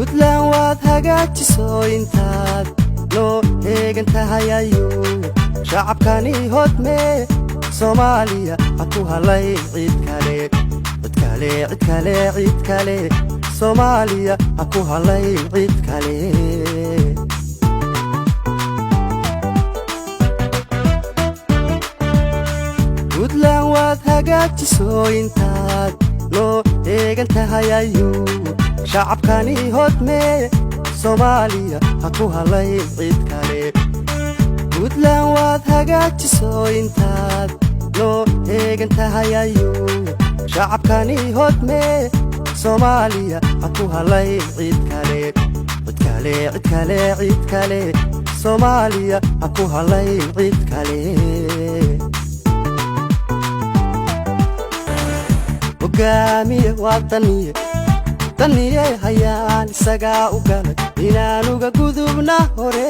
puntland waad hagaajiso intaad noo eegan tahay ayuu shacabkani hodme Soomaaliya ha ku halayn cid kale Soomaaliya ha ku halayn cid kale puntland waad hagaajiso intaad noo eegan tahay ayuu shacabkani hodme Soomaaliya ha ku halayn cid kale puntland waad hagaajiso intaad noo eegan tahay ayuu shacabkani hodme Soomaaliya ha ku halayn cid kale Soomaaliya ha ku halayn cid kale hogaamiye wadaniye daniye hayaan isagaa u galay inaanuga gudubna hore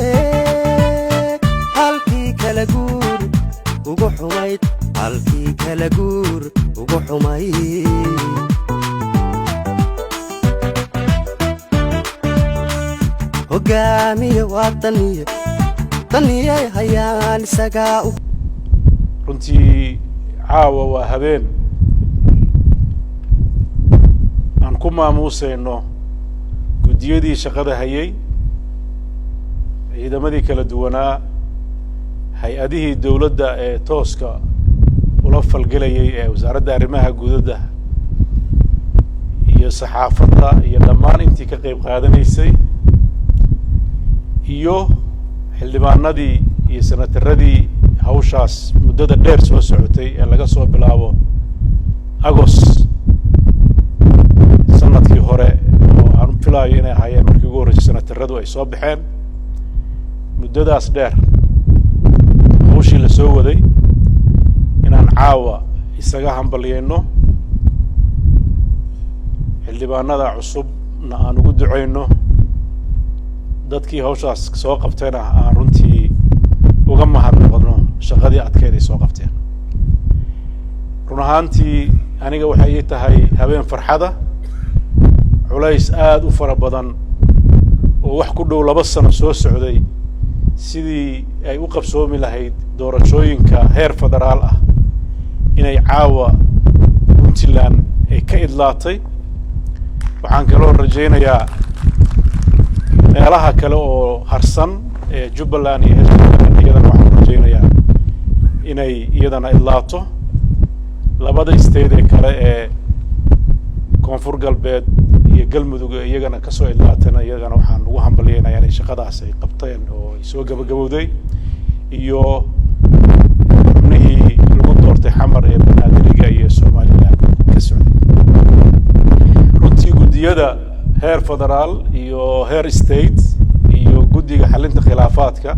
halkii kala guur ugu xumayd hogaamiye wadaniye daniye hayaan isagaa u runtii caawa waa habeen aan ku maamuusayno guddiyadii shaqada hayay ciidamadii kala duwanaa hay-adihii dawladda ee tooska ula falgelayay ee wasaaradda arrimaha gudaha iyo saxaafadda iyo dhammaan intii ka qayb qaadanaysay iyo xildhibaanadii iyo senataradii hawshaas muddada dheer soo socotay ee laga soo bilaabo Agost sanadkii hore oo aan filayo inay ahaayeen markii ugu horreysay senataradu ay soo baxeen muddadaas dheer hawshii la soo waday inaan caawa isaga hambalyeeno xildhibaanada cusubna aan ugu duceyno dadkii hawshaas soo qabtayna aan runtii uga mahadnaqno shaqadii adkeyd ay soo qabteen run ahaantii aniga waxay ii tahay habeen farxada culays aad u fara badan oo wax ku dhow 2 sano soo socday sidii ay u qabsoomi lahayd doorashooyinka heer federaal ah inay caawa puntland ay ka idlaatay waxaan kaloo rajaynayaa meelaha kale oo harsan ee Jubbaland iyo Hirshabeelle iyadana waxaan rajaynayaa inay iyadana idlaato labada state ee kale ee koonfur galbeed iyo galmudug iyagana ka soo idlaatana iyagana waxaan ugu hambalyeynaa inay shaqadaas ay qabteen oo ay soo gabagabowday iyo xubnihii lagu doortay xamar ee banaadiriga iyo Soomaaliland ka socday runtii guddiyada heer federaal iyo heer state iyo guddiga xalinta khilaafaadka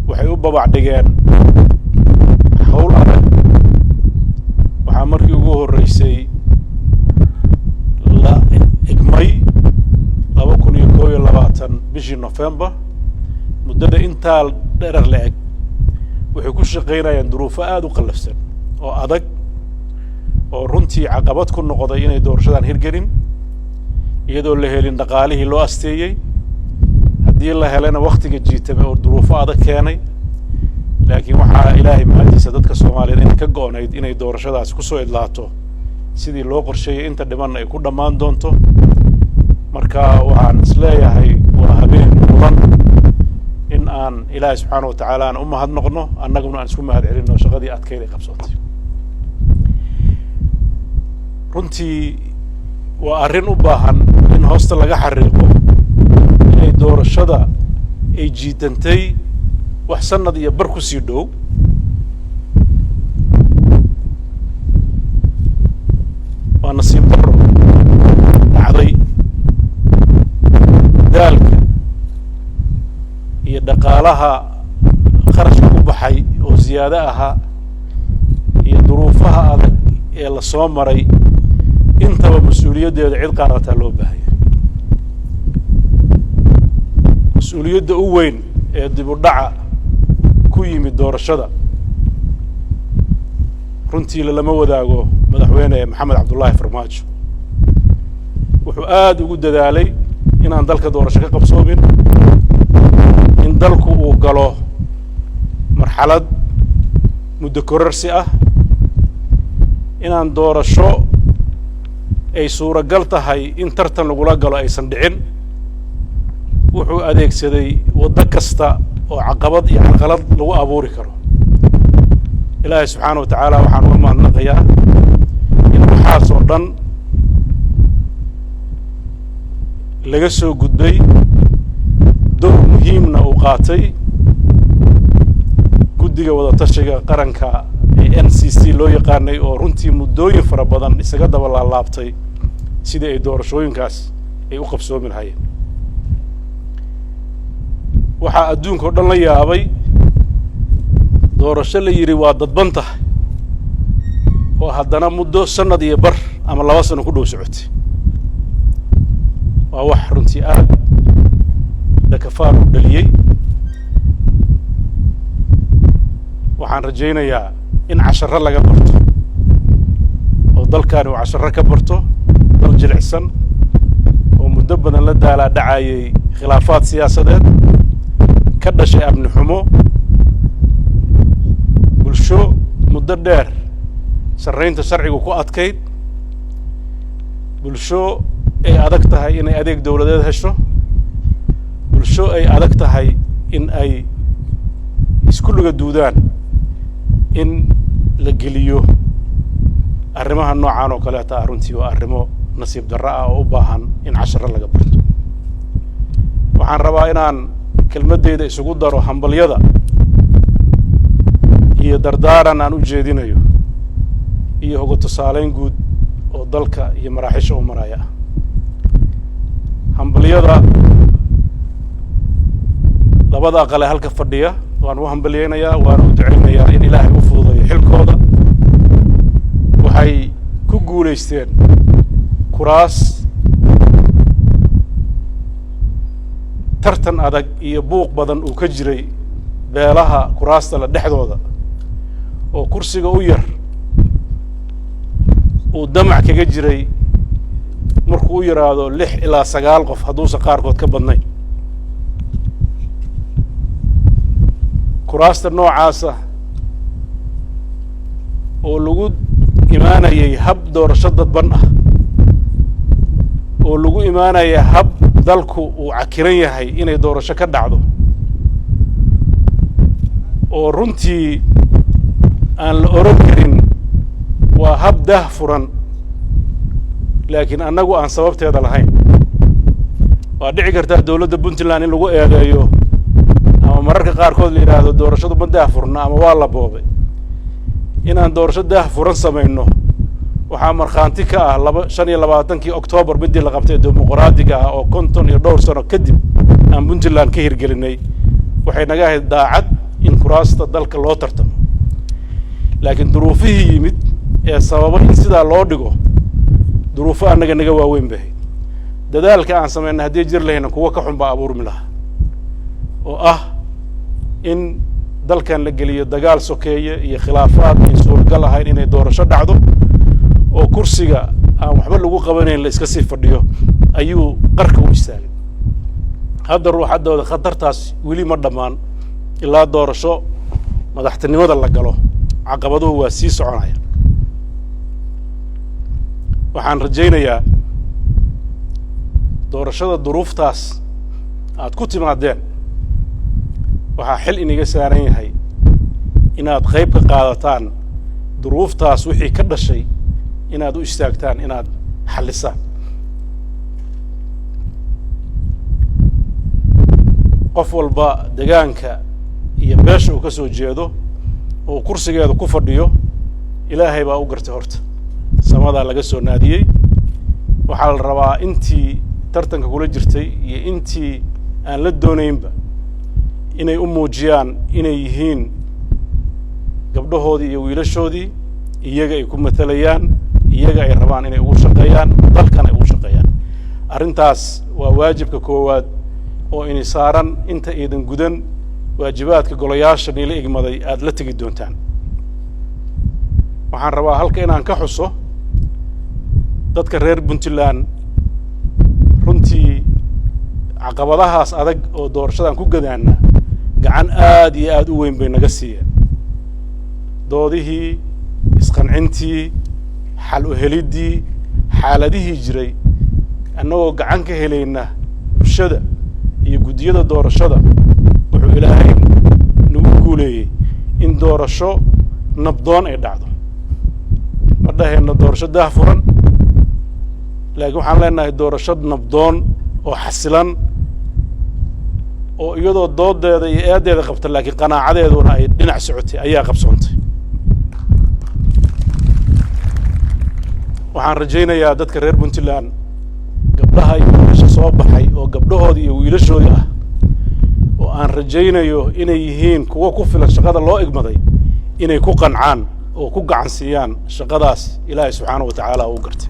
waxay u babac dhigeen hawl adag waxaa markii ugu horreysay la igmay 2021 bishii November muddada intaa dherer la eg waxay ku shaqeynayaan duruufo aad u qallafsan oo adag oo runtii caqabad ku noqday inay doorashadan hirgelin iyadoo la helin dhaqaalihii loo asteeyay haddii la helana waqtiga jiitame oo duruufo adag keenay laakiin waxaa ilaahay mahadiisa dadka Soomaaliyeed inay ka go'onayd inay doorashadaas ku soo idlaato sidii loo qorsheeyay inta dhiman ay ku dhammaan doonto marka waxaan isleeyahay waa habeen mudan in aan ilaahay subxaanahu wa tacaala aan u mahadnaqno annaguna aan isku mahadcelinno shaqadii adkeyd ay qabsatay runtii waa arrin u baahan in hoosta laga xariiqo inay doorashada ay jiitantay wax sanad iyo bar ku sii dhow waa nasiib darro dhacday daalka iyo dhaqaalaha qarashka ku baxay oo ziyaado ahaa iyo duruufaha adag ee la soo maray intaba mas'uuliyaddeeda cid qaadataa loo baahaya mas'uuliyadda u weyn ee dib u dhaca ku yimid doorashada runtii lama wadaago madaxweyne maxamed cabdullaahi farmaajo wuxuu aad ugu dadaalay inaan dalka doorasho ka qabsoomin in dalku uu galo marxalad muddo kororsi ah inaan doorasho ay suuragal tahay in tartan lagula galo aysan dhicin wuxuu adeegsaday waddo kasta oo caqabad iyo carqalad lagu abuuri karo ilaahay subxaanahu wa tacaala waxaan uga mahadnaqayaa in waxaas oo dhan laga soo gudbay door muhiimna uu qaatay guddiga wadatashiga qaranka ee NCC loo yaqaanay oo runtii muddooyin fara badan isaga daba laalaabtay sidii ay doorashooyinkaas ay u qabsoomi lahaayeen waxaa adduunka oo dhan la yaabay doorasho la yidhi waa dadban tahay oo haddana muddo sanad iyo bar ama 2 sano ku dhow socotay waa wax runtii aad dakafaar u dhaliyey waxaan rajaynayaa in casharro laga barto oo dalkaani uu casharro ka barto dal jilicsan oo muddo badan la daalaa dhacayay khilaafaad siyaasadeed ka dhashay amni xumo bulsho muddo dheer sarreynta sharcigu ku adkayd bulsho ay adag tahay inay adeeg dawladeed hesho bulsho ay adag tahay in ay isku luga duudaan in la geliyo arrimaha noocan oo kale ah runtii waa arrimo nasiib darro ah oo u baahan in casharro laga barto waxaan rabaa inaan kelmadeyda isugu daro hambalyada iyo dardaaran aan u jeedinayo iyo ugu tusaaleyn guud oo dalka iyo maraaxiisha u maraya hambalyada labada aqale halka fadhiya waan u hambalyeynayaa waan u duceynayaa in ilaahay u fududeeyo xilkooda waxay ku guulaysteen kuraas tartan adag iyo buuq badan uu ka jiray beelaha kuraasta la dhexdooda oo kursiga u yar uu damac kaga jiray markuu u yaraado 6 ilaa 9 qof hadduusan qaarkood ka badnayn kuraasta noocaasa oo lagu imaanayay hab doorasho dadban ah oo lagu imaanaya hab dalku uu cakiran yahay inay doorasho ka dhacdo oo runtii aan la oran karin waa hab dah furan laakiin annagu aan sababteeda lahayn waa dhici kartaa dawladda Puntland in lagu eedeeyo ama mararka qaarkood la yiraahdo doorashadu ma dah furna ama waa la boobay inaan doorasho dah furan sameeyno waxaa markhaanti ka ah 25 Oktoobar midii la qabtay dimuqraadiga ah oo 50 iyo dhowr sano kadib aan Puntland ka hirgelinay waxay naga ahayd daacad in kuraasta dalka loo tartamo laakiin duruufihii yimid ee sababa in sidaa loo dhigo duruufo annaga naga waaweyn bay dadaalka aan sameynay haddii jir lahayna kuwa ka xun baa abuurmi lahaa oo ah in dalkan la geliyo dagaal sokeeye iyo khilaafaad ay suurgal ahayn inay doorasho dhacdo oo kursiga aan waxba lagu qabanayn la iska sii fadhiyo ayuu qarka u istaagay hadda ruuxadooda khatartaas weli ma dhammaan ilaa doorasho madaxtinimada la galo caqabaduhu waa sii soconaya waxaan rajaynayaa doorashada duruuftaas aad ku timaadeen waxaa xil iniga saaran yahay inaad qayb ka qaadataan duruuftaas wixii ka dhashay inaad u istaagtaan inaad xallisaan qof walba deegaanka iyo beesha uu ka soo jeedo oo kursigeeda ku fadhiyo ilaahay baa u gartay horta samadaa laga soo naadiyey waxaa la rabaa intii tartanka kula jirtay iyo intii aan la doonaynba inay u muujiyaan inay yihiin gabdhahoodii iyo wiilashoodii iyaga ay ku matalayaan iyaga ay rabaan inay ugu shaqeeyaan dalkan ay ugu shaqeeyaan arrintaas waa waajibka koowaad oo inay saaran inta iidan gudan waajibaadka golayaasha niila igmaday aad la tegi doontaan waxaan rabaa halka inaan ka xuso dadka reer Puntland runtii caqabadahaas adag oo doorashadan ku gadaana gacan aad iyo aad u weyn bay naga siiyeen doodihii isqancintii xal u helidii xaaladihii jiray annagoo gacan ka helayna bulshada iyo guddiyada doorashada wuxuu ilaahay nagu guuleeyey in doorasho nabdoon ay dhacdo ma dhahayna doorasho daahfuran laakiin waxaan leenahay doorasho nabdoon oo xasilan oo iyadoo doodeeda iyo eedeeda qabta laakiin qanaacadeeduna ay dhinac socotay ayaa qabsoontay waxaan rajaynayaa dadka reer Puntland gabdhaha iyo wiilasha soo baxay oo gabdhahoodii iyo wiilashoodii ah oo aan rajaynayo inay yihiin kuwa ku filan shaqada loo igmaday inay ku qancaan oo ku gacan siiyaan shaqadaas Ilaahay subxaanahu wa ta'aala uu gartay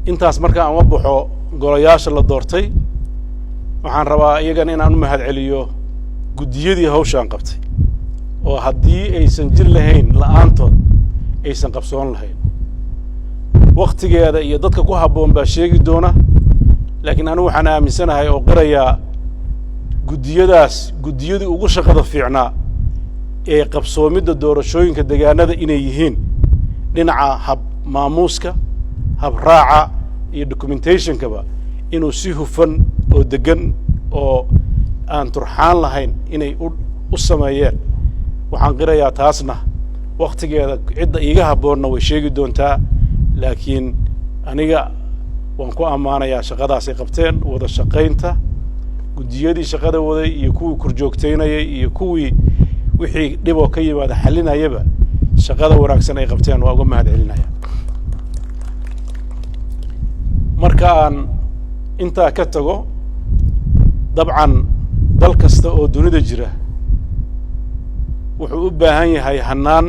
intaas marka aan wabaxo golayaasha la doortay waxaan rabaa iyagana inaan u mahad celiyo guddiyadii hawshan qabtay oo haddii aysan jir lahayn la'aantood aysan qabsoon lahayn waqtigeeda iyo dadka ku habboon baa sheegi doona laakiin anigu waxaan aaminsanahay oo qirayaa guddiyadii ugu shaqada fiicnaa ee qabsoomidda doorashooyinka deegaanada inay yihiin dhinaca hab maamuuska hab raaca iyo documentationkaba inuu si hufan oo degan oo aan turxaan lahayn inay u sameeyeen waxaan qirayaa taasna waqtigeeda cidda iiga habboonna way sheegi doontaa laakiin aniga waan ku ammaanayaa shaqadaas ay qabteen wada shaqaynta guddiyadii shaqada waday iyo kuwii korjoogteynayay iyo kuwii wixii dhib oo ka yimaada xalinayaba shaqada wanaagsan ay qabteen waa uga mahad celinaya marka aan intaa ka tago dabcan dal kasta oo dunida jira wuxuu u baahan yahay hannaan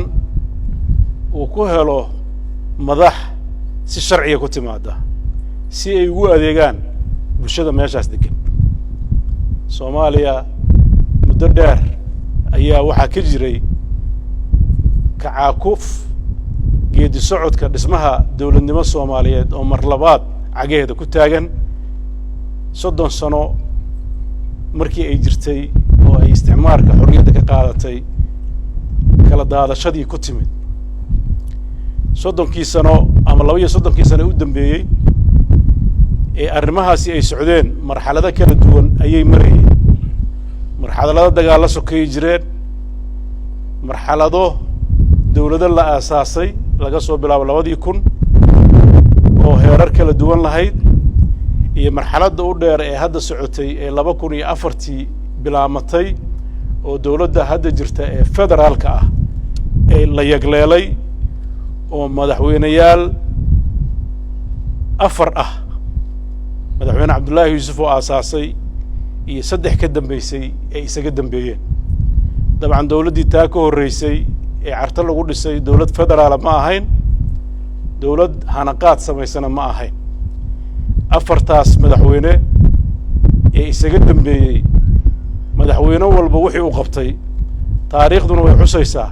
uu ku helo madax si sharciga ku timaada si ay ugu adeegaan bulshada meeshaas degan Soomaaliya muddo dheer ayaa waxaa ka jiray kacaakuf geedi socodka dhismaha dawladnimo Soomaaliyeed oo mar labaad cageeda ku taagan 30 sano markii ay jirtay oo ay isticmaalka xorriyadda ka qaadatay kala daadashadii ku timid 30 sano ama 32 sano u dambeeyay ee arrimahaasi ay socdeen marxalado kala duwan ayay marayeen marxalado dagaal la sokeeyay jireen marxalado dawladda la aasaasay laga soo bilaabo 2000 oo heerar kala duwan lahayd iyo marxaladda u dheer ee hadda socotay ee 2004 bilaamatay oo dawladda hadda jirta ee federaalka ah ee la yagleelay oo madaxweynayaal 4 ah madaxweyne Cabdullaahi Yuusuf oo aasaasay iyo 3 ka dambeysay ee isaga dambeeyeen dabcan dawladdii taa ka horeysay ee carta lagu dhisay dawlad federaal ma ahayn dawlad hanaqaad samaysana ma ahayn 4taas madaxweyne ee isaga dambeeyay madaxweyne walba wixii uu qabtay taariikhduna way xusaysaa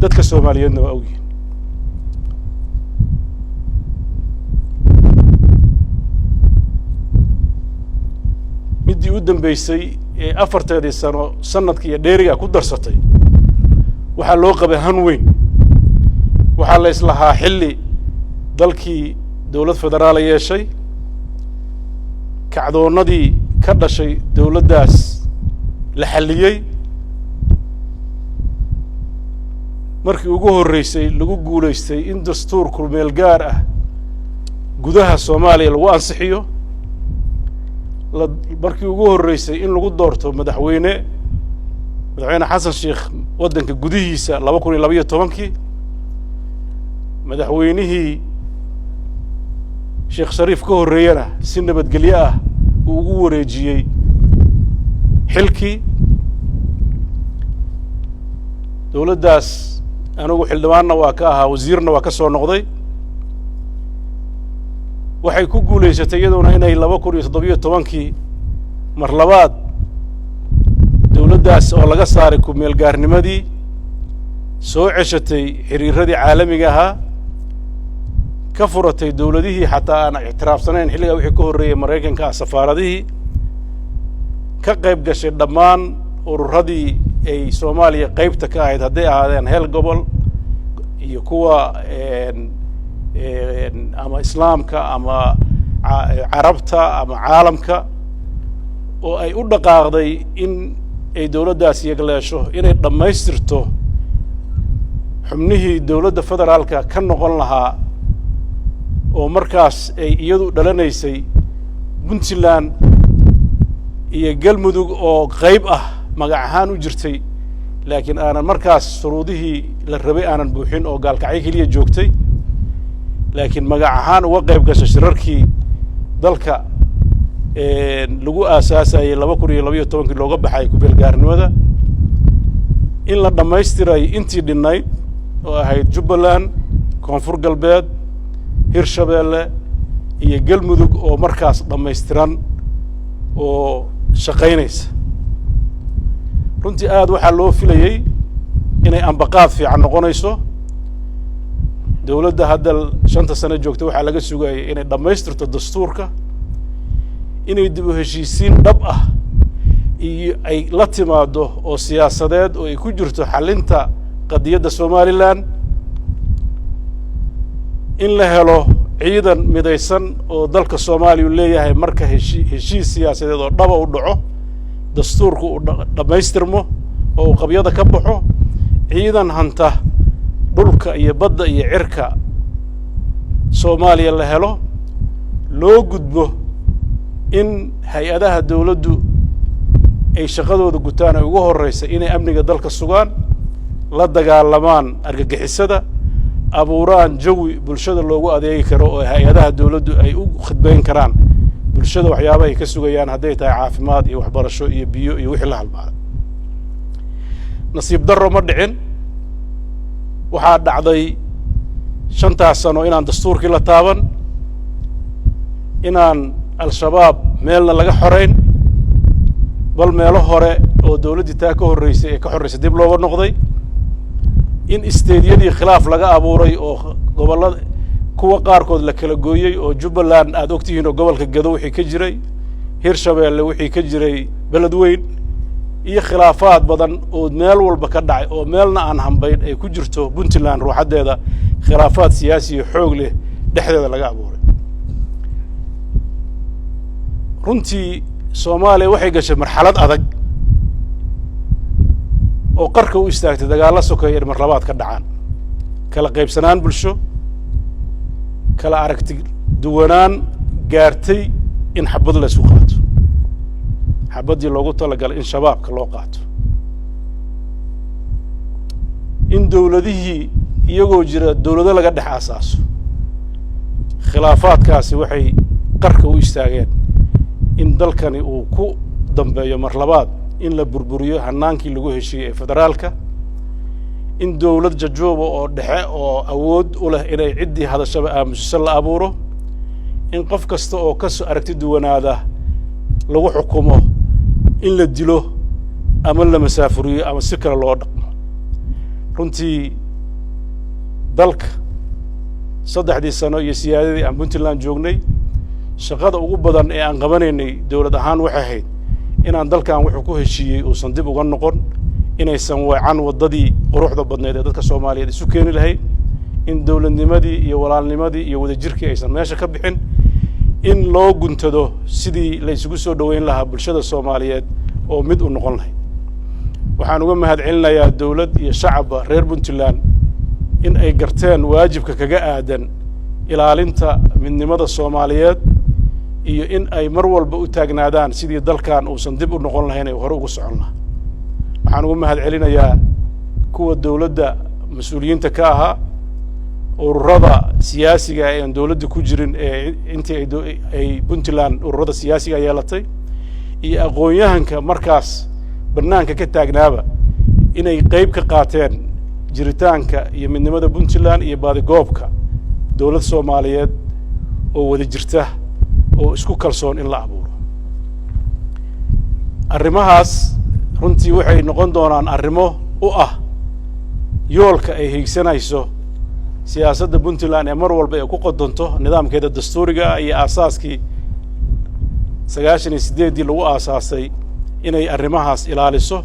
dadka Soomaaliyeedna waa ogyihiin midii u dambeysay ee 4teedii sano sanadkii dheeriga ku darsatay waxa loo qabay han weyn waxa la islahaa xilli dalkii dawlad federaal yeeshay kacdoonadii ka dhashay dawladdaas la xalliyay markii ugu horeysay lagu guuleystay in dastuur kulmeel gaar ah gudaha Soomaaliya lagu ansixiyo markii ugu horeysay in lagu doorto madaxweyne Xasan Sheekh wadanka gudihiisa 2012 madaxweynihii Sheekh Shariif ka horeeyana si nabadgelyo ah uu ugu wareejiyay xilkii dawladdaas anigu xildhibaanna waa ka ahaa wasiirna waa ka soo noqday waxay ku guuleysatay iyaduna inay 2017 mar labaad dawladdaas oo laga saaray ku meel gaarnimadii soo ceshatay xiriiradii caalamiga ahaa كفرتي دولته حتى أنا اعتراف سنين حلقة وحي كهرية مريكان كسفارته كقيب قشي دمان ورردي أي سوماليا قيبتا كاهد هدي هذين هيل قبل يكوا أما إسلامك أما عربتا أما عالمك وأي أدقاقدي إن أي دولة داسية قلاشو إنay dhammaystirto xubnihii dowladda federaalka ka noqon lahaa oo markaas ay iyadu dhalanaysay Puntland iyo Galmudug oo qayb ah magac ahaan u jirtay laakiin aanan markaas shuruudihii la rabay aanan buuxin oo gaalkacay kaliya joogtay laakiin magac ahaan uga qayb gashay shirarkii dalka lagu aasaasay 2012 looga baxay ku beelgaarnimada in la dhammaystiray intii dhinay oo ahayd Jubbaland Koonfur Galbeed Hirshabeelle iyo Galmudug oo markaas dhammaystiran oo shaqaynaysa runtii aad waxa loo filayay inay ambaqaad fiican noqonayso dawladda hadda 5 sano joogtay waxa laga sugayay inay dhammaystirto dastuurka inay dib u heshiisiin dhab ah iyo ay la timaado oo siyaasadeed oo ay ku jirto xalinta qadiyadda Somaliland in la helo ciidan midaysan oo dalka Soomaaliya leeyahay marka heshiis siyaasadeed oo dhab u dhaco dastuurku u dhammaystirmo oo qabyada ka baxo ciidan hanta dhulka iyo badda iyo cirka Soomaaliya la helo loo gudbo in hay'adaha dawladdu ay shaqadooda gutaan ay ugu horeysa inay amniga dalka sugaan la dagaalamaan argagixisada abuuraan jawi bulshada loogu adeegi karo oo hay'adaha dawladdu ay u khidbayn karaan bulshada waxyaabaha ay ka sugayaan haday tahay caafimaad iyo waxbarasho iyo biyo iyo wixii la halmaado nasiib darro ma dhicin waxa dhacday 5 sano inaan dastuurkii la taaban inaan al-shabaab meelna laga xoreyn bal meelo hore oo dawladda taa ka horeysay ee ka xoreysay dib looga noqday in isteediyadii khilaaf laga abuuray oo gobolada kuwa qaarkood la kala gooyay oo Jubbaland aad ogtihiin oo gobolka Gado wixii ka jiray Hirshabeelle wixii ka jiray Beledweyne iyo khilaafaad badan oo meel walba ka dhacay oo meelna aan hambayn ay ku jirto Puntland ruuxadeeda khilaafaad siyaasi xoog leh dhexdeeda laga abuuray runtii Soomaaliya waxay gashay marxalad adag oo qarka u istaagtay dagaal sokeeye mar labaad ka dhacaan kala qaybsanaan bulsho kala aragti duwanaan gaartay in xabad la isku qaato xabadii loogu talagalay in shabaabka loo qaato in dawladihii iyagoo jira dawlado laga dhex asaaso khilaafaadkaasi waxay qarka u istaageen in dalkani uu ku dambeeyo mar labaad in la burburiyo hanaankii lagu heshiiyay federaalka in dawlad jajoobo oo dhexe oo awood u leh inay cidii hadashaba aamuso la abuuro in qof kasta oo ka soo aragti duwanaada lagu xukumo in la dilo ama la masaafuriyo ama si kale loo dhaqmo runtii dalka 3 sano iyo siyaadadii aan Puntland joognay shaqada ugu badan ee aan qabanaynay dawlad ahaan waxay ahayd inaan dalkan wuxuu ku heshiiyay oo san dib uga noqon inaysan wacan wadadii quruxda badneed ee dadka Soomaaliyeed isu keeni lahayd in dawladnimadii iyo walaalnimadii iyo wadajirkii aysan meesha ka bixin in loo guntado sidii la isugu soo dhaweyn lahaa bulshada Soomaaliyeed oo mid u noqon lahayd waxaan uga mahadcelinayaa dawlad iyo shacabka reer Puntland in ay garteen waajibka kaga aadan ilaalinta midnimada Soomaaliyeed iyo in ay mar walba u taagnaadaan sidii dalkan uusan dib u noqon lahayn ay hore ugu socon lahaa waxaan uga mahadcelinayaa kuwa dawladda mas'uuliyiinta ka ahaa ururada siyaasiga ee aan dawladda ku jirin ee intii ay Puntland ururada siyaasiga yeelatay iyo aqoon-yahanka markaas barnaamijka ka taagnaaba inay qayb ka qaateen jiritaanka iyo midnimada Puntland iyo baadigoobka dawlad Soomaaliyeed oo wada jirta oo isku kalsoon in la abuuro arrimahaas runtii waxay noqon doonaan arrimo u ah yoolka ay higsanayso siyaasadda Puntland ee mar walba ay ku qodonto nidaamkeeda dastuuriga iyo aasaaskii 98 lagu aasaasay inay arrimahaas ilaaliso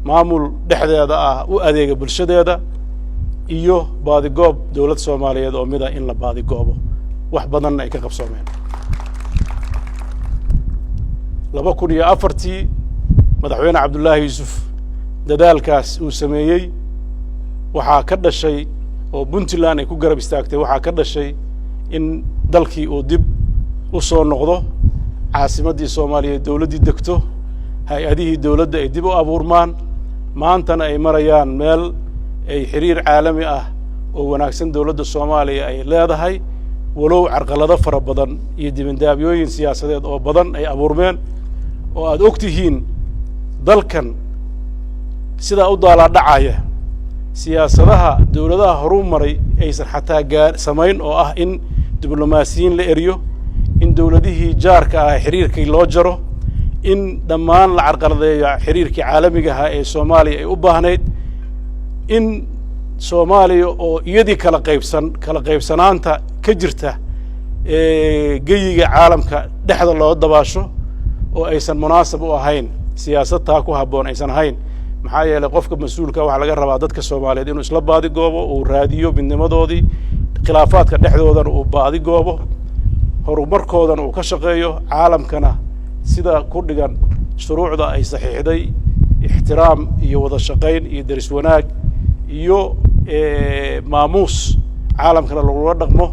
maamul dhexdeeda ah u adeega bulshadeeda iyo baadigoob dawlad Soomaaliyeed oo mida in la baadigoobo wax badan ay ka qabsoomeen 2004 madaxweyne Cabdullaahi Yuusuf dadaalkaas uu sameeyay waxaa ka dhashay oo Puntland ay ku garab istaagtay waxaa ka dhashay in dalkii uu dib u soo noqdo caasimadii Soomaaliyeed dawladdii degto hay-adihii dawladda ay dib u abuurmaan maantana ay marayaan meel ay xiriir caalami ah oo wanaagsan dawladda Soomaaliya ay leedahay walow carqalado fara badan iyo dibandaabyooyin siyaasadeed oo badan ay abuurmeen oo aad ogtihiin dalkan sida u daala dhacaya siyaasadaha dawladaha horumaray aysan xataa samayn oo ah in diblomaasiyiin la eriyo in dawladihii jaarka ah xiriirkii loo jaro in dhammaan la carqaladeeyo xiriirkii caalamiga ah ee Soomaaliya ay u baahnayd in Soomaaliya oo iyadii kala qaybsanaanta ka jirta geeyiga caalamka dhexda loo dabaasho oo aysan munaasab u ahayn siyaasad taa ku habboon aysan ahayn maxaa yeelay qofka mas'uulka waxa laga rabaa dadka Soomaaliyeed inuu isla baadigoobo uu raadiyo midnimadoodii khilaafaadka dhexdoodana uu baadigoobo horumarkoodana uu ka shaqeeyo caalamkana sida ku dhigan shuruucda ay saxiixday ixtiraam iyo wada shaqayn iyo daris wanaag iyo maamuus caalamkana lagula dhaqmo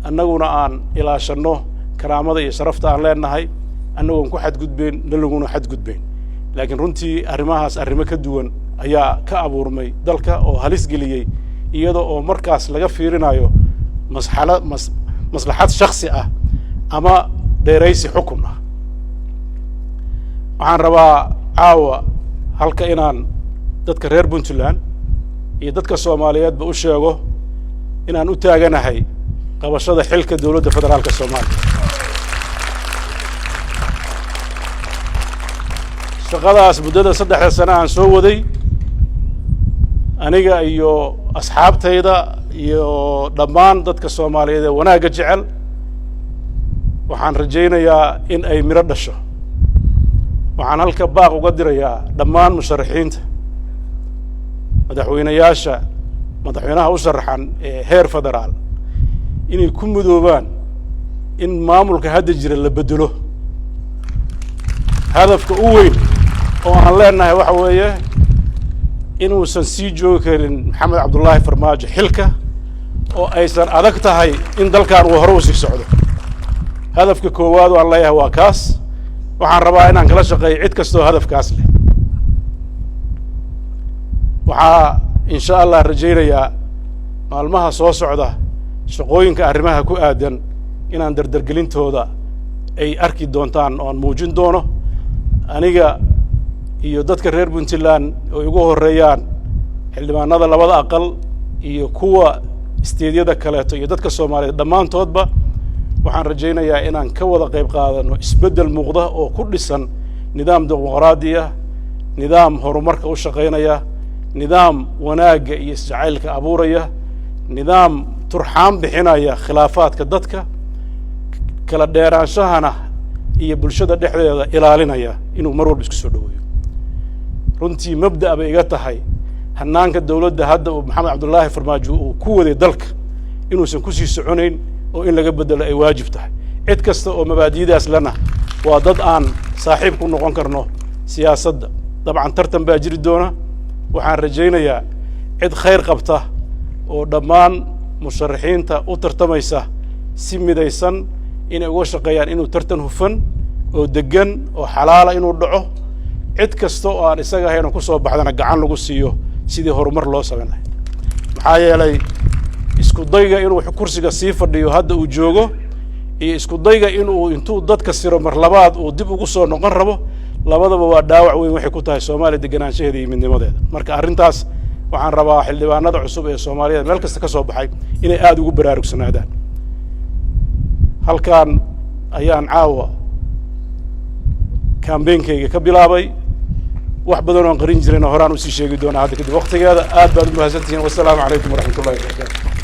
annaguna aan ilaashano karaamada iyo sharafta aan leenahay annagoon ku xadgudbeyn nalaguna xadgudbeyn laakiin runtii arrimahaas arrimo ka duwan ayaa ka abuurmay dalka oo halis geliyay iyada oo markaas laga fiirinayo maslaxad shakhsi ah ama dheeraysi xukun ah waxaan rabaa caawa halka inaan dadka reer Puntland iyo dadka Soomaaliyeedba u sheego inaan u taaganahay qabashada xilka dawladda federaalka Soomaaliya shaqadaas muddada 3 sano aan soo waday aniga iyo asxaabtayda iyo dhammaan dadka Soomaaliyeed ee wanaagga jecel waxaan rajaynayaa in ay miro dhasho waxaan halka baaq uga dirayaa dhammaan musharaxiinta madaxweynaha u sharaxan ee heer federaal inay ku mudoobaan in maamulka hadda jira la bedelo hadafka u weyn oo aan leenahay waxa weeye inuusan sii joogi karin Maxamed Cabdullaahi Farmaajo xilka oo aysan adag tahay in dalkan uu hore u sii socdo hadafka koowaad oo aan leeyahay waa kaas waxaan rabaa inaan kala shaqeeyo cid kastoo hadafkaas leh waxaa insha Allah rajaynayaa maalmaha soo socda shaqooyinka arrimaha ku aadan inaan dardargelintooda ay arki doontaan oo aan muujin doono aniga iyo dadka reer Puntland oo ugu horeeyaan xildhibaanada labada aqal iyo kuwa isteediyada kaleeto iyo dadka Soomaaliyeed dhammaantoodba waxaan rajaynayaa inaan ka wada qayb qaadano isbedel muuqda oo ku dhisan nidaam dimuqraadi ah nidaam horumarka u shaqeynaya nidaam wanaagga iyo isjacaylka abuuraya nidaam turxaan bixinaya khilaafaadka dadka kala dheeraanshahana iyo bulshada dhexdeeda ilaalinaya inuu mar walba isku soo dhaweeyo runtii mabda' bay iga tahay hanaanka dawladda hadda uu Maxamed Cabdullaahi Farmaajo uu ku waday dalka inuusan ku sii soconayn oo in laga bedelo ay waajib tahay cid kasta oo mabaadi'daas lana waa dad aan saaxiib ku noqon karno siyaasadda dabcan tartan baa jiri doona waxaan rajaynayaa cid khayr qabta oo dhammaan musharaxiinta u tartamaysa si midaysan inay uga shaqeeyaan inuu tartan hufan oo degan oo xalaala inuu dhaco cid kasta oo aan isaga ahayn ku soo baxdana gacan lagu siiyo sidii horumar loo sameeyay maxaa yeelay isku dayga inuu kursiga sii fadhiyo hadda uu joogo iyo isku dayga inuu intuu dadka siro mar labaad uu dib ugu soo noqon rabo labadaba waa dhaawac weyn waxay ku tahay Soomaaliya deganaanshaheeda iyo midnimadeeda marka arrintaas waxaan rabaa xildhibaanada cusub ee Soomaaliyeed meel kasta ka soo baxay inay aad ugu baraarugsanaadaan halkan ayaan caawa campaignkayga ka bilaabay wax badan oo qarin jireen horaan u sii sheegi doonaa hadda kadib waqtigeeda aad baad u mahadsantihiin wassalaamu calaykum waraxmatullaahi wabarakaatuh